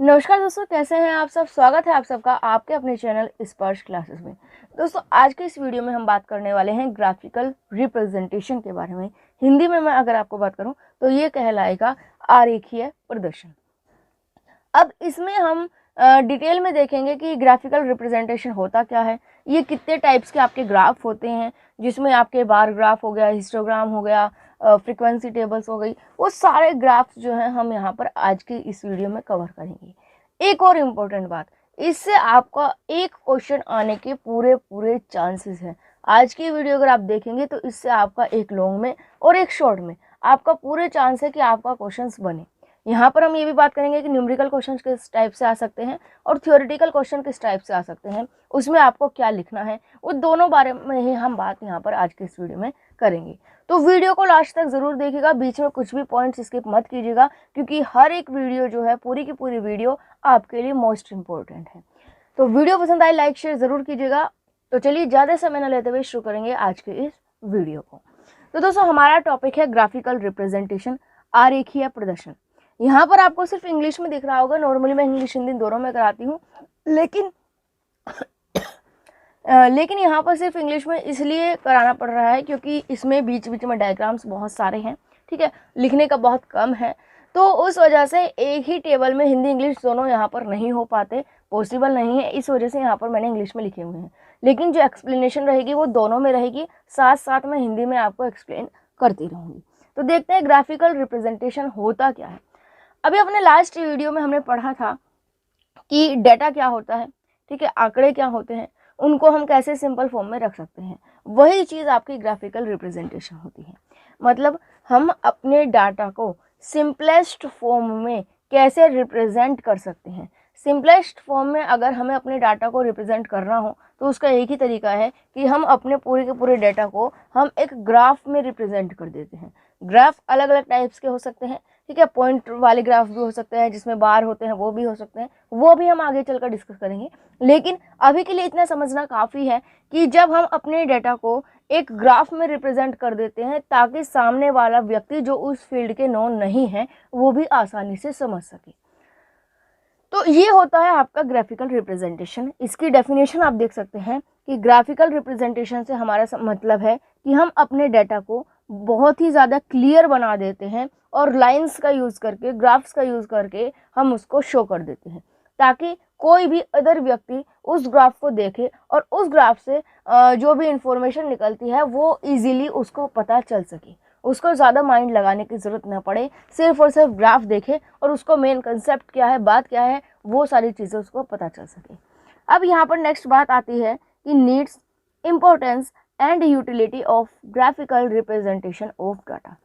नमस्कार दोस्तों, कैसे हैं आप सब। स्वागत है आप सबका आपके अपने चैनल स्पर्श क्लासेस में। दोस्तों, आज के इस वीडियो में हम बात करने वाले हैं ग्राफिकल रिप्रेजेंटेशन के बारे में। हिंदी में मैं अगर आपको बात करूं तो ये कहलाएगा आरेखीय प्रदर्शन। अब इसमें हम डिटेल में देखेंगे कि ग्राफिकल रिप्रेजेंटेशन होता क्या है, ये कितने टाइप्स के आपके ग्राफ होते हैं, जिसमें आपके बार ग्राफ हो गया, हिस्टोग्राम हो गया, फ्रीक्वेंसी टेबल्स हो गई, वो सारे ग्राफ्स जो हैं हम यहाँ पर आज की इस वीडियो में कवर करेंगे। एक और इम्पोर्टेंट बात, इससे आपका एक क्वेश्चन आने के पूरे पूरे चांसेस हैं। आज की वीडियो अगर आप देखेंगे तो इससे आपका एक लॉन्ग में और एक शॉर्ट में आपका पूरे चांस है कि आपका क्वेश्चन बने। यहाँ पर हम ये भी बात करेंगे कि न्यूमेरिकल क्वेश्चन किस टाइप से आ सकते हैं और थ्योरेटिकल क्वेश्चन किस टाइप से आ सकते हैं, उसमें आपको क्या लिखना है, वो दोनों बारे में ही हम बात यहाँ पर आज के इस वीडियो में करेंगे। तो वीडियो को लास्ट तक ज़रूर देखिएगा, बीच में कुछ भी पॉइंट्स स्किप मत कीजिएगा, क्योंकि हर एक वीडियो जो है, पूरी की पूरी वीडियो आपके लिए मोस्ट इम्पोर्टेंट है। तो वीडियो पसंद आए लाइक शेयर ज़रूर कीजिएगा। तो चलिए ज़्यादा समय न लेते हुए शुरू करेंगे आज के इस वीडियो को। तो दोस्तों, हमारा टॉपिक है ग्राफिकल रिप्रेजेंटेशन, आरेखीय प्रदर्शन। यहाँ पर आपको सिर्फ इंग्लिश में दिख रहा होगा। नॉर्मली मैं इंग्लिश हिंदी दोनों में कराती हूँ, लेकिन यहाँ पर सिर्फ इंग्लिश में इसलिए कराना पड़ रहा है क्योंकि इसमें बीच बीच में डायग्राम्स बहुत सारे हैं, ठीक है, लिखने का बहुत कम है। तो उस वजह से एक ही टेबल में हिंदी इंग्लिश दोनों यहाँ पर नहीं हो पाते, पॉसिबल नहीं है। इस वजह से यहाँ पर मैंने इंग्लिश में लिखे हुए हैं, लेकिन जो एक्सप्लेनेशन रहेगी वो दोनों में रहेगी, साथ साथ मैं हिंदी में आपको एक्सप्लेन करती रहूँगी। तो देखते हैं ग्राफिकल रिप्रेजेंटेशन होता क्या है। अभी अपने लास्ट वीडियो में हमने पढ़ा था कि डेटा क्या होता है, ठीक है, आंकड़े क्या होते हैं, उनको हम कैसे सिंपल फॉर्म में रख सकते हैं। वही चीज़ आपकी ग्राफिकल रिप्रेजेंटेशन होती है। मतलब हम अपने डाटा को सिंपलेस्ट फॉर्म में कैसे रिप्रेजेंट कर सकते हैं। सिंपलेस्ट फॉर्म में अगर हमें अपने डाटा को रिप्रेजेंट करना हो तो उसका एक ही तरीका है कि हम अपने पूरे के पूरे डाटा को हम एक ग्राफ में रिप्रेजेंट कर देते हैं। ग्राफ अलग अलग टाइप्स के हो सकते हैं, ठीक है, पॉइंट वाले ग्राफ भी हो सकते हैं जिसमें बार होते हैं, वो भी हो सकते हैं, वो भी हम आगे चलकर डिस्कस करेंगे। लेकिन अभी के लिए इतना समझना काफ़ी है कि जब हम अपने डेटा को एक ग्राफ में रिप्रेजेंट कर देते हैं ताकि सामने वाला व्यक्ति जो उस फील्ड के नॉन नहीं है वो भी आसानी से समझ सके। तो ये होता है आपका ग्राफिकल रिप्रेजेंटेशन। इसकी डेफिनेशन आप देख सकते हैं कि ग्राफिकल रिप्रेजेंटेशन से हमारा मतलब है कि हम अपने डाटा को बहुत ही ज़्यादा क्लियर बना देते हैं और लाइंस का यूज़ करके, ग्राफ्स का यूज़ करके हम उसको शो कर देते हैं ताकि कोई भी अदर व्यक्ति उस ग्राफ को देखे और उस ग्राफ से जो भी इंफॉर्मेशन निकलती है वो इजीली उसको पता चल सके, उसको ज़्यादा माइंड लगाने की ज़रूरत ना पड़े, सिर्फ और सिर्फ ग्राफ देखे और उसको मेन कंसेप्ट क्या है, बात क्या है, वो सारी चीज़ें उसको पता चल सके। अब यहाँ पर नेक्स्ट बात आती है कि needs, importance and utility of graphical representation of data.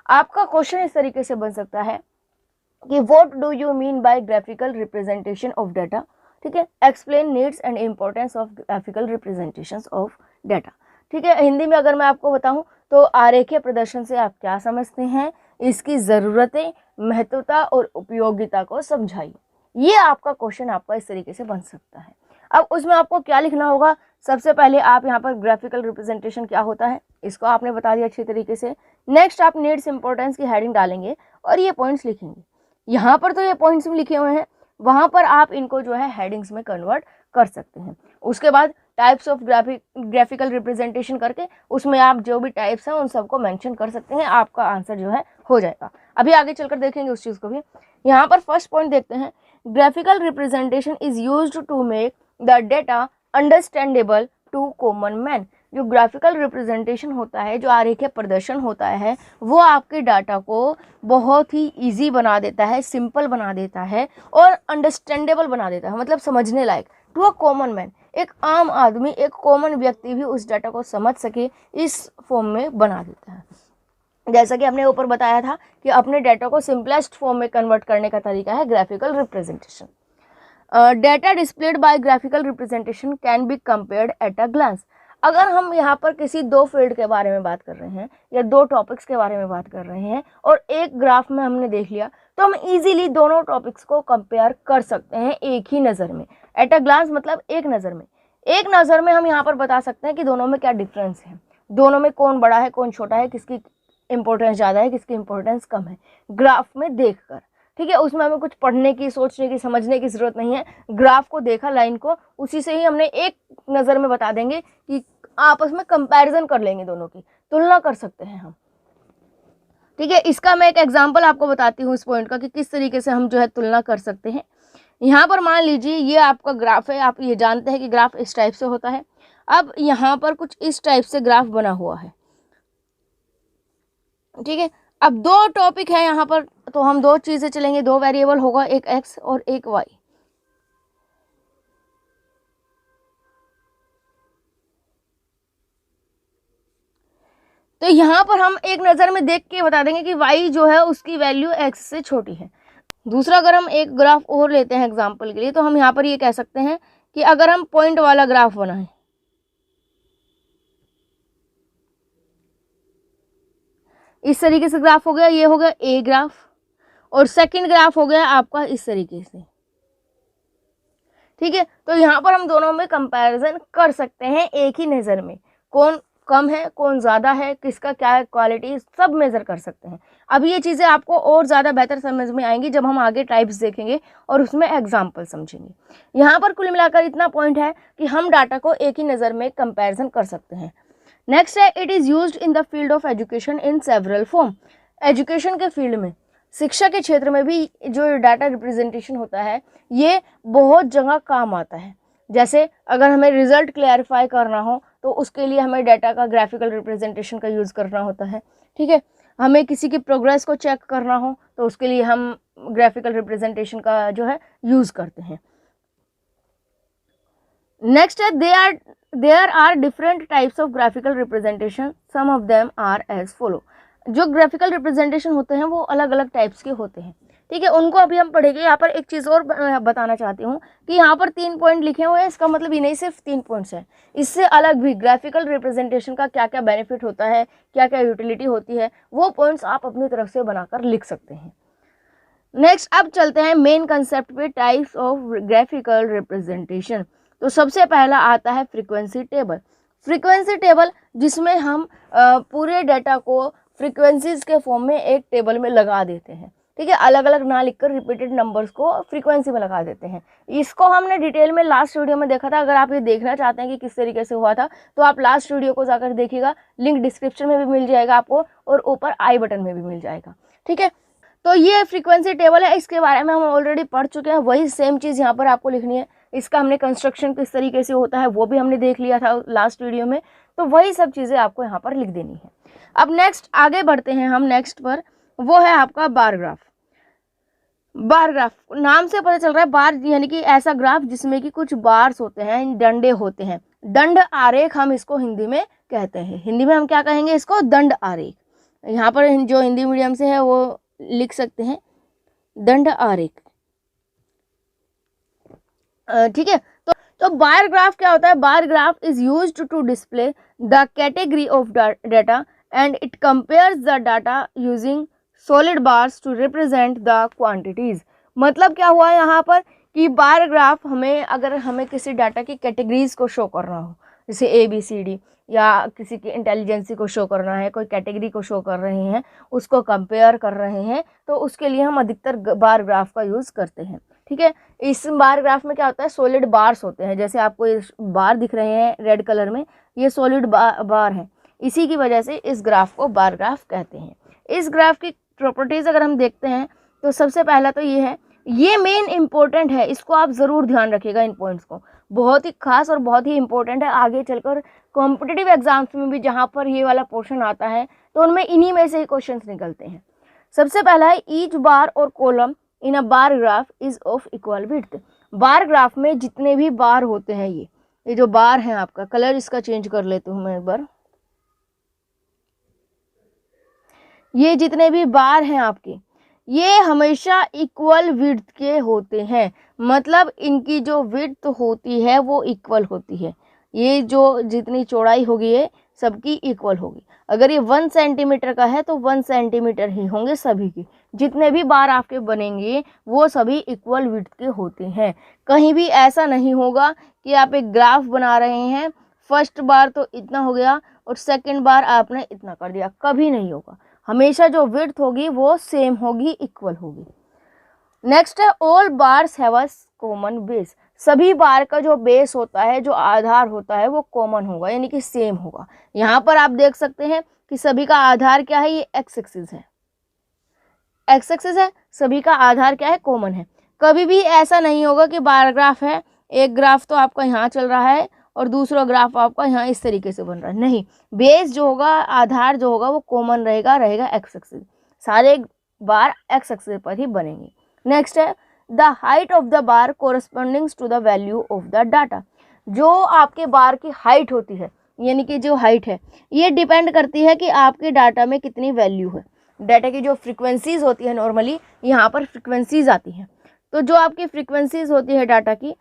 आपका क्वेश्चन इस तरीके से बन सकता है कि what do you mean by graphical representation of data, ठीक है, explain needs and importance of graphical representation of data. ठीक है, हिंदी में अगर मैं आपको बताऊं तो आरेखीय प्रदर्शन से आप क्या समझते हैं, इसकी ज़रूरतें, महत्वता और उपयोगिता को समझाइए। ये आपका क्वेश्चन आपका इस तरीके से बन सकता है। अब उसमें आपको क्या लिखना होगा, सबसे पहले आप यहाँ पर ग्राफिकल रिप्रेजेंटेशन क्या होता है इसको आपने बता दिया अच्छी तरीके से। नेक्स्ट आप नीड्स, इंपॉर्टेंस की हेडिंग डालेंगे और ये पॉइंट्स लिखेंगे। यहाँ पर तो ये पॉइंट्स में लिखे हुए हैं, वहाँ पर आप इनको जो है हेडिंग्स में कन्वर्ट कर सकते हैं। उसके बाद टाइप्स ऑफ ग्राफिकल रिप्रेजेंटेशन करके उसमें आप जो भी टाइप्स हैं उन सबको मेंशन कर सकते हैं, आपका आंसर जो है हो जाएगा। अभी आगे चलकर देखेंगे उस चीज़ को भी। यहाँ पर फर्स्ट पॉइंट देखते हैं, graphical representation is used to make the data understandable to common man. जो ग्राफिकल रिप्रेजेंटेशन होता है, जो आरेखीय प्रदर्शन होता है, वो आपके डाटा को बहुत ही इजी बना देता है, सिंपल बना देता है और अंडरस्टैंडेबल बना देता है, मतलब समझने लायक, टू अ कॉमन मैन। एक आम आदमी, एक कॉमन व्यक्ति भी उस डाटा को समझ सके, इस फॉर्म में बना देता है। जैसा कि हमने ऊपर बताया था कि अपने डाटा को सिंपलेस्ट फॉर्म में कन्वर्ट करने का तरीका है graphical representation. Data displayed by graphical representation can be compared at a glance. अगर हम यहाँ पर किसी दो फील्ड के बारे में बात कर रहे हैं या दो टॉपिक्स के बारे में बात कर रहे हैं और एक ग्राफ में हमने देख लिया, तो हम इजीली दोनों टॉपिक्स को कंपेयर कर सकते हैं एक ही नज़र में। एट अ ग्लांस मतलब एक नज़र में, एक नज़र में हम यहाँ पर बता सकते हैं कि दोनों में क्या डिफरेंस है, दोनों में कौन बड़ा है, कौन छोटा है, किसकी इंपॉर्टेंस ज़्यादा है, किसकी इंपॉर्टेंस कम है, ग्राफ में देखकर। ठीक है, उसमें हमें कुछ पढ़ने की, सोचने की, समझने की ज़रूरत नहीं है। ग्राफ को देखा, लाइन को, उसी से ही हमने एक नज़र में बता देंगे कि आपस में कंपैरिजन कर लेंगे, दोनों की तुलना कर सकते हैं हम। ठीक है, इसका मैं एक एग्जांपल आपको बताती हूँ इस पॉइंट का कि किस तरीके से हम जो है तुलना कर सकते हैं। यहाँ पर मान लीजिए ये आपका ग्राफ है, आप ये जानते हैं कि ग्राफ इस टाइप से होता है। अब यहाँ पर कुछ इस टाइप से ग्राफ बना हुआ है। ठीक है, अब दो टॉपिक है यहाँ पर, तो हम दो चीज़ें चलेंगे, दो वेरिएबल होगा, एक एक्स और एक वाई। तो यहाँ पर हम एक नज़र में देख के बता देंगे कि y जो है उसकी वैल्यू x से छोटी है। दूसरा, अगर हम एक ग्राफ और लेते हैं एग्जांपल के लिए, तो हम यहाँ पर ये कह सकते हैं कि अगर हम पॉइंट वाला ग्राफ बनाएं, इस तरीके से ग्राफ हो गया, ये हो गया ए ग्राफ, और सेकंड ग्राफ हो गया आपका इस तरीके से। ठीक है, तो यहाँ पर हम दोनों में कंपैरिजन कर सकते हैं एक ही नज़र में, कौन कम है, कौन ज़्यादा है, किसका क्या क्वालिटी, सब मेज़र कर सकते हैं। अब ये चीज़ें आपको और ज़्यादा बेहतर समझ में आएंगी जब हम आगे टाइप्स देखेंगे और उसमें एग्जाम्पल समझेंगे। यहाँ पर कुल मिलाकर इतना पॉइंट है कि हम डाटा को एक ही नज़र में कंपैरिजन कर सकते हैं। नेक्स्ट है, it is used in the field of education in several form. Education के फील्ड में, शिक्षा के क्षेत्र में भी जो डाटा रिप्रेजेंटेशन होता है ये बहुत जगह काम आता है। जैसे अगर हमें रिजल्ट क्लैरिफाई करना हो तो उसके लिए हमें डाटा का ग्राफिकल रिप्रेजेंटेशन का यूज़ करना होता है। ठीक है, हमें किसी की प्रोग्रेस को चेक करना हो तो उसके लिए हम ग्राफिकल रिप्रेजेंटेशन का जो है यूज़ करते हैं। नेक्स्ट है, there are different types of graphical representation, some of them are as follow. जो ग्राफिकल रिप्रेजेंटेशन होते हैं वो अलग अलग टाइप्स के होते हैं। ठीक है, उनको अभी हम पढ़ेंगे। यहाँ पर एक चीज़ और बताना चाहती हूँ कि यहाँ पर 3 पॉइंट लिखे हुए हैं, इसका मतलब ये नहीं सिर्फ 3 पॉइंट्स हैं, इससे अलग भी ग्राफिकल रिप्रेजेंटेशन का क्या क्या बेनिफिट होता है, क्या क्या यूटिलिटी होती है, वो पॉइंट्स आप अपनी तरफ से बनाकर लिख सकते हैं। नेक्स्ट, अब चलते हैं मेन कंसेप्ट पे, टाइप्स ऑफ ग्राफिकल रिप्रेजेंटेशन। तो सबसे पहला आता है फ्रीक्वेंसी टेबल। फ्रीक्वेंसी टेबल जिसमें हम पूरे डाटा को फ्रीक्वेंसीज के फॉर्म में एक टेबल में लगा देते हैं। ठीक है, अलग अलग ना लिखकर रिपीटेड नंबर्स को फ्रीक्वेंसी में लगा देते हैं। इसको हमने डिटेल में लास्ट वीडियो में देखा था। अगर आप ये देखना चाहते हैं कि किस तरीके से हुआ था तो आप लास्ट वीडियो को जाकर देखिएगा, लिंक डिस्क्रिप्शन में भी मिल जाएगा आपको और ऊपर आई बटन में भी मिल जाएगा। ठीक है, तो ये फ्रीक्वेंसी टेबल है, इसके बारे में हम ऑलरेडी पढ़ चुके हैं। वही सेम चीज़ यहाँ पर आपको लिखनी है। इसका हमने कंस्ट्रक्शन किस तरीके से होता है वो भी हमने देख लिया था लास्ट वीडियो में, तो वही सब चीज़ें आपको यहाँ पर लिख देनी है। अब नेक्स्ट आगे बढ़ते हैं हम नेक्स्ट पर, वो है आपका बार ग्राफ। बार ग्राफ नाम से पता चल रहा है, बार यानी कि ऐसा ग्राफ जिसमें कि कुछ बार्स होते हैं, डंडे होते हैं। दंड आरेख हम इसको हिंदी में कहते हैं। हिंदी में हम क्या कहेंगे इसको? दंड आरेख। यहाँ पर जो हिंदी मीडियम से है वो लिख सकते हैं दंड आरेख। ठीक है, तो बार ग्राफ क्या होता है? Bar graph is used to display the category of data and it compares the data using solid bars to represent the quantities. मतलब क्या हुआ यहाँ पर कि बार ग्राफ हमें, अगर हमें किसी डाटा की कैटेगरीज को शो करना हो, जैसे ABCD, या किसी की इंटेलिजेंसी को शो करना है, कोई कैटेगरी को शो कर रहे हैं, उसको कंपेयर कर रहे हैं, तो उसके लिए हम अधिकतर बार ग्राफ का यूज़ करते हैं। ठीक है, इस बार ग्राफ में क्या होता है? सॉलिड बार्स होते हैं। जैसे आपको ये बार दिख रहे हैं रेड कलर में, ये सॉलिड बार है। इसी की वजह से इस ग्राफ को बार ग्राफ कहते हैं। इस ग्राफ की प्रॉपर्टीज़ अगर हम देखते हैं तो सबसे पहला तो ये है, ये मेन इंपॉर्टेंट है, इसको आप ज़रूर ध्यान रखिएगा। इन पॉइंट्स को बहुत ही खास और बहुत ही इंपॉर्टेंट है। आगे चलकर कॉम्पिटिटिव एग्जाम्स में भी जहाँ पर ये वाला पोर्शन आता है तो उनमें इन्हीं में से ही क्वेश्चंस निकलते हैं। सबसे पहला है, ईच बार और column in a bar graph is of equal width. Bar graph में जितने भी बार होते हैं, ये जो बार है, आपका कलर इसका चेंज कर लेती हूँ मैं एक बार, ये जितने भी बार हैं आपके, ये हमेशा इक्वल विड्थ के होते हैं। मतलब इनकी जो विड्थ होती है वो इक्वल होती है। ये जो जितनी चौड़ाई होगी ये सबकी इक्वल होगी। अगर ये 1 सेंटीमीटर का है तो 1 सेंटीमीटर ही होंगे सभी की। जितने भी बार आपके बनेंगे वो सभी इक्वल विड्थ के होते हैं। कहीं भी ऐसा नहीं होगा कि आप एक ग्राफ बना रहे हैं, फर्स्ट बार तो इतना हो गया और सेकंड बार आपने इतना कर दिया, कभी नहीं होगा। हमेशा जो विड्थ होगी वो सेम होगी, इक्वल होगी। नेक्स्ट है all bars have a common base. सभी बार का जो बेस होता है, जो आधार होता है, वो कॉमन होगा, यानी कि सेम होगा। यहाँ पर आप देख सकते हैं कि सभी का आधार क्या है, ये एक्स एक्सिस है, एक्स एक्सिस है, सभी का आधार क्या है, कॉमन है। कभी भी ऐसा नहीं होगा कि बार ग्राफ है, एक ग्राफ तो आपका यहाँ चल रहा है और दूसरा ग्राफ आपका यहाँ इस तरीके से बन रहा है, नहीं, बेस जो होगा, आधार जो होगा, वो कॉमन रहेगा, एक्स एक्सिस, सारे बार एक्स एक्सिस पर ही बनेंगे। नेक्स्ट है the height of the bar corresponding to the value of the data. जो आपके बार की हाइट होती है, यानी कि जो हाइट है, ये डिपेंड करती है कि आपके डाटा में कितनी वैल्यू है। डाटा की जो फ्रीक्वेंसीज होती है, नॉर्मली यहाँ पर फ्रीक्वेंसीज आती हैं, तो जो आपकी फ्रीक्वेंसीज होती है डाटा की,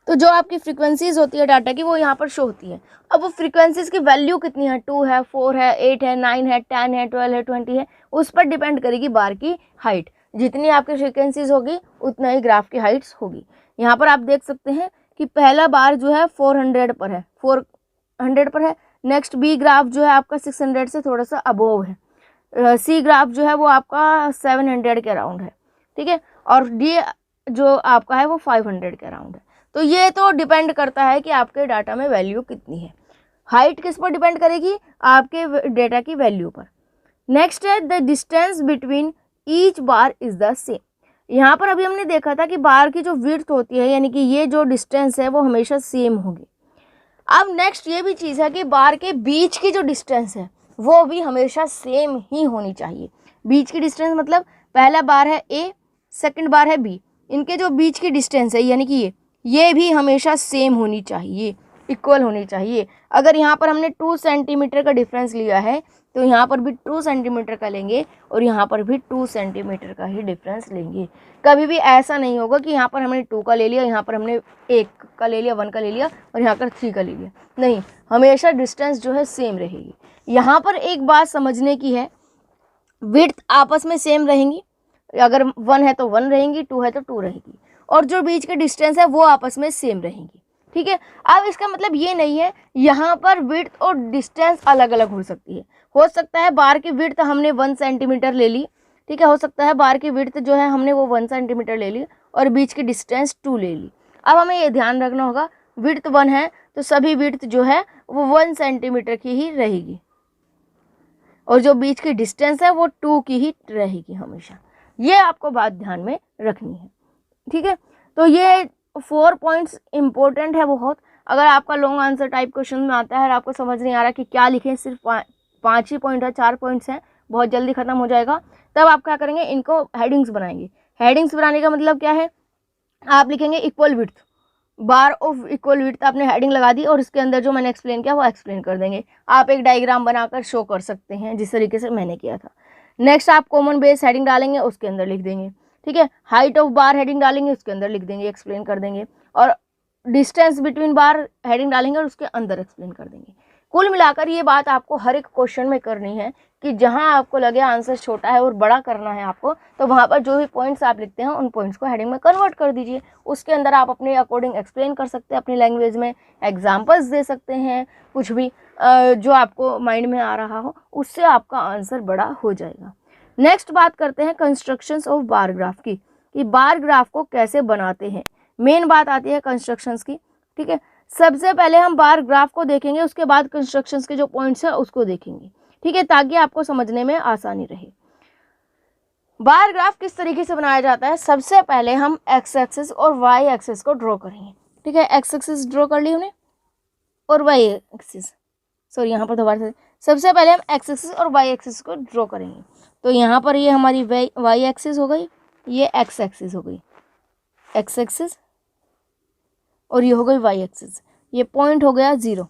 तो जो आपकी फ्रीक्वेंसीज होती है डाटा की, वो यहाँ पर शो होती है। अब वो फ्रीक्वेंसीज की वैल्यू कितनी है, 2 है, 4 है, 8 है, 9 है, 10 है, 12 है, 20 है, उस पर डिपेंड करेगी बार की हाइट। जितनी आपकी फ्रीक्वेंसीज होगी उतना ही ग्राफ की हाइट्स होगी। यहाँ पर आप देख सकते हैं कि पहला बार जो है 400 पर है, 400 पर है। नेक्स्ट बी ग्राफ जो है आपका 600 से थोड़ा सा अबोव है। सी ग्राफ जो है वो आपका 700 के अराउंड है, ठीक है, और डी जो आपका है वो 500 के अराउंड है। तो ये तो डिपेंड करता है कि आपके डाटा में वैल्यू कितनी है। हाइट किस पर डिपेंड करेगी, आपके डेटा की वैल्यू पर। नेक्स्ट है the distance between each bar is the same. यहाँ पर अभी हमने देखा था कि बार की जो विड्थ होती है, यानी कि ये जो डिस्टेंस है वो हमेशा सेम होगी। अब नेक्स्ट ये भी चीज़ है कि बार के बीच की जो डिस्टेंस है वो भी हमेशा सेम ही होनी चाहिए। बीच की डिस्टेंस मतलब पहला बार है ए, सेकंड बार है बी, इनके जो बीच की डिस्टेंस है, यानी कि ये भी हमेशा सेम होनी चाहिए, इक्वल होनी चाहिए। अगर यहाँ पर हमने 2 सेंटीमीटर का डिफरेंस लिया है तो यहाँ पर भी 2 सेंटीमीटर का लेंगे और यहाँ पर भी 2 सेंटीमीटर का ही डिफरेंस लेंगे। कभी भी ऐसा नहीं होगा कि यहाँ पर हमने 2 का ले लिया, यहाँ पर हमने 1 का ले लिया, 1 का ले लिया और यहाँ पर 3 का ले लिया, नहीं, हमेशा डिस्टेंस जो है सेम रहेगी। यहाँ पर एक बात समझने की है, विड्थ आपस में सेम रहेंगी, अगर 1 है तो 1 रहेंगी, 2 है तो 2 रहेगी, और जो बीच के डिस्टेंस है वो आपस में सेम रहेंगी, ठीक है। अब इसका मतलब ये नहीं है यहाँ पर विड्थ और डिस्टेंस अलग अलग हो सकती है। हो सकता है बार की विड्थ हमने 1 सेंटीमीटर ले ली, ठीक है, हो सकता है बार की विड्थ जो है हमने वो 1 सेंटीमीटर ले ली और बीच की डिस्टेंस 2 ले ली। अब हमें ये ध्यान रखना होगा, विड्थ 1 है तो सभी विड्थ जो है वो 1 सेंटीमीटर की ही रहेगी और जो बीच की डिस्टेंस है वो 2 की ही रहेगी हमेशा। ये आपको बात ध्यान में रखनी है, ठीक है। तो ये 4 पॉइंट्स इंपॉर्टेंट है बहुत। अगर आपका लॉन्ग आंसर टाइप क्वेश्चन में आता है और आपको समझ नहीं आ रहा कि क्या लिखें, सिर्फ 5 ही पॉइंट है, 4 पॉइंट्स हैं, बहुत जल्दी खत्म हो जाएगा, तब आप क्या करेंगे, इनको हेडिंग्स बनाएंगे। हेडिंग्स बनाने का मतलब क्या है, आप लिखेंगे equal width, bar of equal width, आपने हेडिंग लगा दी और इसके अंदर जो मैंने एक्सप्लेन किया वो एक्सप्लेन कर देंगे। आप एक डायग्राम बनाकर शो कर सकते हैं जिस तरीके से मैंने किया था। नेक्स्ट आप कॉमन बेस हेडिंग डालेंगे, उसके अंदर लिख देंगे, ठीक है। हाइट ऑफ बार हेडिंग डालेंगे, उसके अंदर लिख देंगे, एक्सप्लेन कर देंगे, और डिस्टेंस बिटवीन बार हेडिंग डालेंगे और उसके अंदर एक्सप्लेन कर देंगे। कुल मिलाकर ये बात आपको हर एक क्वेश्चन में करनी है कि जहां आपको लगे आंसर छोटा है और बड़ा करना है आपको, तो वहां पर जो भी पॉइंट्स आप लिखते हैं उन पॉइंट्स को हेडिंग में कन्वर्ट कर दीजिए। उसके अंदर आप अपने अकॉर्डिंग एक्सप्लेन कर सकते हैं, अपनी लैंग्वेज में एग्जाम्पल्स दे सकते हैं, कुछ भी जो आपको माइंड में आ रहा हो, उससे आपका आंसर बड़ा हो जाएगा। नेक्स्ट बात करते हैं कंस्ट्रक्शंस ऑफ बार ग्राफ की, कि बार ग्राफ को कैसे बनाते हैं। मेन बात आती है कंस्ट्रक्शंस की, ठीक है। सबसे पहले हम बार ग्राफ को देखेंगे, उसके बाद कंस्ट्रक्शंस के जो पॉइंट्स है उसको देखेंगे, ठीक है, ताकि आपको समझने में आसानी रहे। बार ग्राफ किस तरीके से बनाया जाता है, सबसे पहले हम एक्स एक्सिस और वाई एक्सिस को ड्रॉ करेंगे, ठीक है। एक्स एक्सिस ड्रॉ कर ली हमने और वाई एक्सिस, सॉरी यहाँ पर दोबारा से, सबसे पहले हम एक्स एक्सिस और वाई एक्सिस को ड्रॉ करेंगे। तो यहाँ पर ये हमारी वाई एक्सिस हो गई, ये एक्स एक्सिस हो गई, एक्स एक्सिस, और ये हो गई वाई एक्सिस, ये पॉइंट हो गया 0,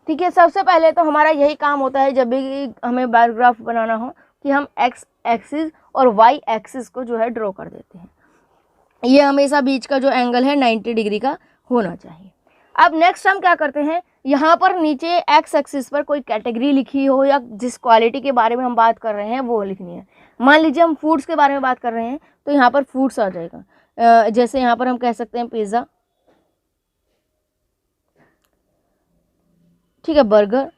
ठीक है। सबसे पहले तो हमारा यही काम होता है जब भी हमें बार ग्राफ बनाना हो कि हम एक्स एक्सिस और वाई एक्सिस को जो है ड्रॉ कर देते हैं। ये हमेशा बीच का जो एंगल है 90 डिग्री का होना चाहिए। अब नेक्स्ट हम क्या करते हैं, यहाँ पर नीचे एक्स एक्सिस पर कोई कैटेगरी लिखी हो या जिस क्वालिटी के बारे में हम बात कर रहे हैं वो लिखनी है। मान लीजिए हम फूड्स के बारे में बात कर रहे हैं तो यहाँ पर फूड्स आ जाएगा। जैसे यहाँ पर हम कह सकते हैं पिज़्ज़ा, ठीक है, बर्गर,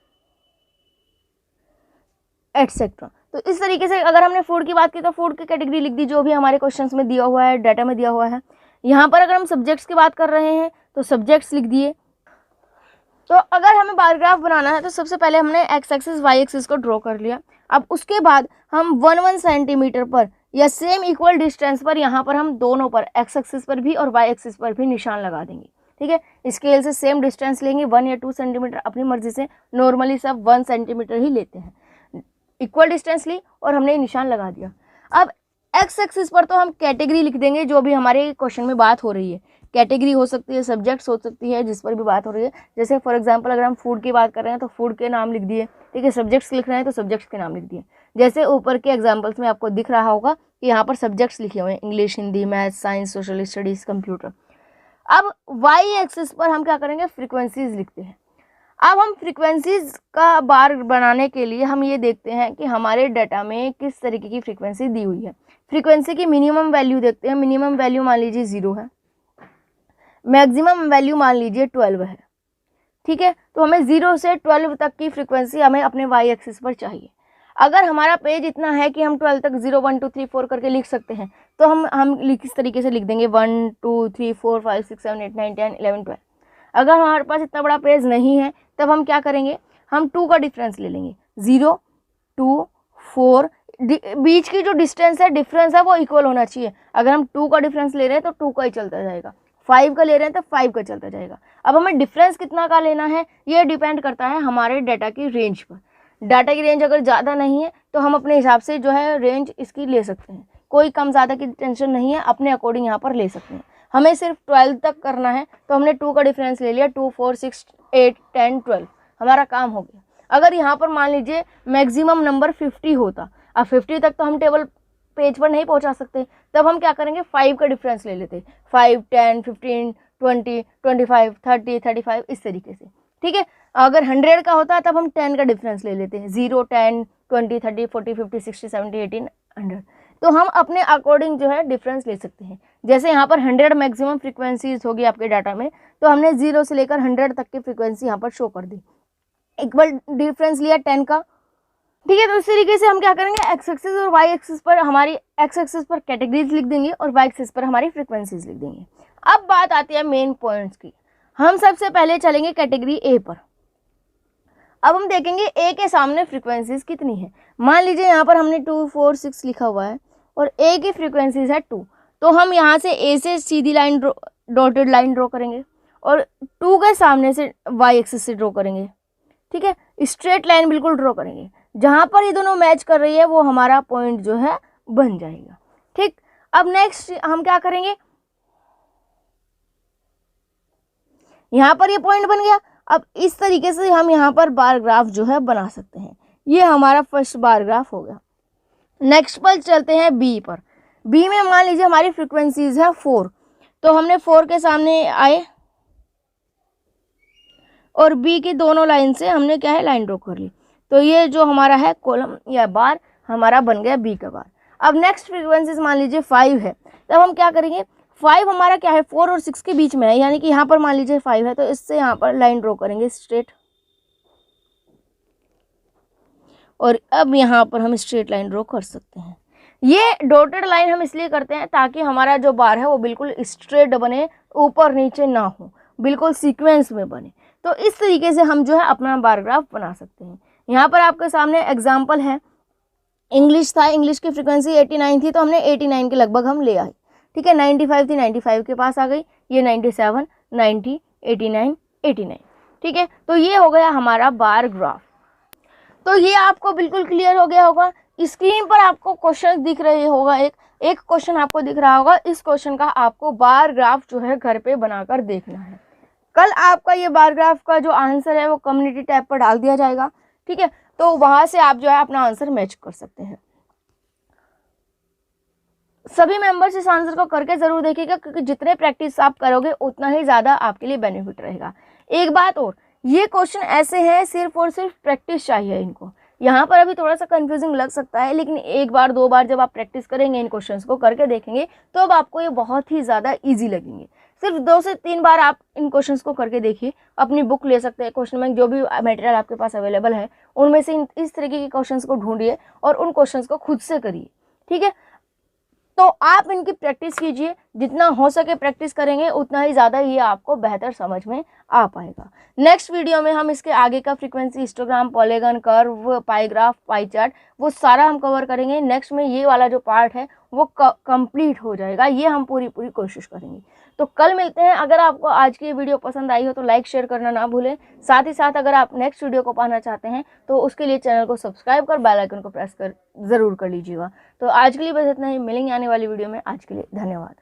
एटसेट्रा। तो इस तरीके से अगर हमने फूड की बात की तो फूड की कैटेगरी लिख दी जो भी हमारे क्वेश्चंस में दिया हुआ है, डाटा में दिया हुआ है। यहाँ पर अगर हम सब्जेक्ट्स की बात कर रहे हैं तो सब्जेक्ट्स लिख दिए। तो अगर हमें बार ग्राफ बनाना है तो सबसे पहले हमने एक्स एक्सिस वाई एक्सिस को ड्रॉ कर लिया। अब उसके बाद हम 1 सेंटीमीटर पर या सेम इक्वल डिस्टेंस पर यहाँ पर हम दोनों पर एक्स एक्सिस पर भी और वाई एक्सिस पर भी निशान लगा देंगे। ठीक है, स्केल से सेम डिस्टेंस लेंगे 1 या 2 सेंटीमीटर, अपनी मर्जी से। नॉर्मली सब 1 सेंटीमीटर ही लेते हैं। इक्वल डिस्टेंस ली और हमने निशान लगा दिया। अब एक्स एक्सिस पर तो हम कैटेगरी लिख देंगे जो भी हमारे क्वेश्चन में बात हो रही है। कैटेगरी हो सकती है, सब्जेक्ट्स हो सकती है, जिस पर भी बात हो रही है। जैसे फॉर एग्जांपल अगर हम फूड की बात कर रहे हैं तो फूड के नाम लिख दिए। ठीक है, सब्जेक्ट्स लिख रहे हैं तो सब्जेक्ट्स के नाम लिख दिए। जैसे ऊपर के एग्जांपल्स में आपको दिख रहा होगा कि यहाँ पर सब्जेक्ट्स लिखे हुए हैं, English, Hindi, math, science, social studies, computer. अब वाई एक्सिस पर हम क्या करेंगे, फ्रीक्वेंसीज लिखते हैं। अब हम फ्रीक्वेंसीज का बार बनाने के लिए हम ये देखते हैं कि हमारे डाटा में किस तरीके की फ्रीक्वेंसी दी हुई है। फ्रीक्वेंसी की मिनिमम वैल्यू देखते हैं। मिनिमम वैल्यू मान लीजिए 0 है, मैक्सिमम वैल्यू मान लीजिए 12 है। ठीक है, तो हमें 0 से 12 तक की फ्रीक्वेंसी हमें अपने वाई एक्सिस पर चाहिए। अगर हमारा पेज इतना है कि हम 12 तक 0 1 2 3 4 करके लिख सकते हैं तो हम इस तरीके से लिख देंगे 1 2 3 4 5 6 7 8 9 10 11 12। अगर हमारे पास इतना बड़ा पेज नहीं है तब हम क्या करेंगे, हम 2 का डिफरेंस ले लेंगे। 0 2 4 बीच की जो डिस्टेंस है, डिफरेंस है, वो इक्वल होना चाहिए। अगर हम 2 का डिफरेंस ले रहे हैं तो 2 का ही चलता जाएगा। 5 का ले रहे हैं तो 5 का चलता जाएगा। अब हमें डिफरेंस कितना का लेना है ये डिपेंड करता है हमारे डाटा की रेंज पर। डाटा की रेंज अगर ज़्यादा नहीं है तो हम अपने हिसाब से जो है रेंज इसकी ले सकते हैं। कोई कम ज़्यादा की टेंशन नहीं है, अपने अकॉर्डिंग यहाँ पर ले सकते हैं। हमें सिर्फ 12 तक करना है तो हमने 2 का डिफरेंस ले लिया। 2 4 6 8 10 12, हमारा काम हो गया। अगर यहाँ पर मान लीजिए मैक्सिमम नंबर 50 होता, अब 50 तक तो हम टेबल पेज पर नहीं पहुँचा सकते, तब हम क्या करेंगे, 5 का डिफरेंस ले लेते। 5 10 15 20 25 30 35 इस तरीके से। ठीक है, अगर 100 का होता तब हम 10 का डिफरेंस ले लेते हैं। 0 10 20 30 40 50 60 70 80 100। तो हम अपने अकॉर्डिंग जो है डिफरेंस ले सकते हैं। जैसे यहाँ पर 100 मैक्सिमम फ्रीक्वेंसीज होगी आपके डाटा में, तो हमने 0 से लेकर 100 तक की फ्रीक्वेंसी यहाँ पर शो कर दी। इक्वल डिफरेंस लिया 10 का। ठीक है, तो इस तरीके से हम क्या करेंगे, एक्स एक्सिस और वाई एक्सिस पर हमारी एक्स एक्सिस पर कैटेगरीज लिख देंगे और वाई एक्सिस पर हमारी फ्रीक्वेंसीज लिख देंगे। अब बात आती है मेन पॉइंट्स की। हम सबसे पहले चलेंगे कैटेगरी ए पर। अब हम देखेंगे ए के सामने फ्रीक्वेंसीज कितनी है। मान लीजिए यहाँ पर हमने 2 4 6 लिखा हुआ है और ए की फ्रीक्वेंसीज है 2, तो हम यहाँ से ए से सीधी लाइन डॉटेड लाइन ड्रॉ करेंगे और 2 के सामने से वाई एक्सिस से ड्रॉ करेंगे। ठीक है, स्ट्रेट लाइन बिल्कुल ड्रॉ करेंगे। जहाँ पर ये दोनों मैच कर रही है वो हमारा पॉइंट जो है बन जाएगा। ठीक, अब नेक्स्ट हम क्या करेंगे, यहाँ पर ये पॉइंट बन गया। अब इस तरीके से हम यहाँ पर बार ग्राफ जो है बना सकते हैं। ये हमारा फर्स्ट बार ग्राफ हो गया। नेक्स्ट पर चलते हैं बी पर। बी में मान लीजिए हमारी फ्रीक्वेंसीज है 4, तो हमने 4 के सामने आए और बी की दोनों लाइन से हमने क्या है, लाइन ड्रॉ कर ली। तो ये जो हमारा है कॉलम या बार हमारा बन गया बी का बार। अब नेक्स्ट फ्रीक्वेंसीज मान लीजिए 5 है, तब हम क्या करेंगे, 5 हमारा क्या है 4 और 6 के बीच में है, यानी कि यहाँ पर मान लीजिए 5 है तो इससे यहाँ पर लाइन ड्रॉ करेंगे स्ट्रेट, और अब यहाँ पर हम स्ट्रेट लाइन ड्रॉ कर सकते हैं। ये डॉटेड लाइन हम इसलिए करते हैं ताकि हमारा जो बार है वो बिल्कुल स्ट्रेट बने, ऊपर नीचे ना हो, बिल्कुल सीक्वेंस में बने। तो इस तरीके से हम जो है अपना बार ग्राफ बना सकते हैं। यहाँ पर आपके सामने एग्जाम्पल है, इंग्लिश था, इंग्लिश की फ्रीक्वेंसी 89 थी तो हमने 89 के लगभग हम ले आए। ठीक है, 95 थी, 95 के पास आ गई, ये 97 90 89 89। ठीक है, तो ये हो गया हमारा बार ग्राफ। तो ये आपको बिल्कुल क्लियर हो गया होगा। स्क्रीन पर आपको क्वेश्चन दिख रहे होगा, एक क्वेश्चन आपको दिख रहा होगा। इस क्वेश्चन का आपको बार ग्राफ जो है घर पे बनाकर देखना है। कल आपका ये बार ग्राफ का जो आंसर है वो कम्युनिटी टैब पर डाल दिया जाएगा। ठीक है, तो वहां से आप जो है अपना आंसर मैच कर सकते हैं। सभी मेंबर्स इस आंसर को करके जरूर देखिएगा, क्योंकि जितने प्रैक्टिस आप करोगे उतना ही ज़्यादा आपके लिए बेनिफिट रहेगा। एक बात और, ये क्वेश्चन ऐसे हैं सिर्फ और सिर्फ प्रैक्टिस चाहिए इनको, यहाँ पर अभी थोड़ा सा कंफ्यूजिंग लग सकता है, लेकिन एक बार दो बार जब आप प्रैक्टिस करेंगे, इन क्वेश्चंस को करके देखेंगे, तो अब आपको ये बहुत ही ज़्यादा ईजी लगेंगे। सिर्फ 2 से 3 बार आप इन क्वेश्चंस को करके देखिए। अपनी बुक ले सकते हैं, क्वेश्चन बैंक जो भी मटेरियल आपके पास अवेलेबल है उनमें से इस तरीके के क्वेश्चंस को ढूंढिए और उन क्वेश्चंस को खुद से करिए, ठीक है। तो आप इनकी प्रैक्टिस कीजिए, जितना हो सके प्रैक्टिस करेंगे उतना ही ज़्यादा ये आपको बेहतर समझ में आ पाएगा। नेक्स्ट वीडियो में हम इसके आगे का frequency, histogram, polygon, curve, pie graph, pie chart, वो सारा हम कवर करेंगे। नेक्स्ट में ये वाला जो पार्ट है वो कंप्लीट हो जाएगा, ये हम पूरी कोशिश करेंगे। तो कल मिलते हैं। अगर आपको आज की ये वीडियो पसंद आई हो तो लाइक शेयर करना ना भूलें। साथ ही साथ अगर आप नेक्स्ट वीडियो को पाना चाहते हैं तो उसके लिए चैनल को सब्सक्राइब कर बेल आइकन को प्रेस कर ज़रूर कर लीजिएगा। तो आज के लिए बस इतना ही, मिलेंगे आने वाली वीडियो में। आज के लिए धन्यवाद।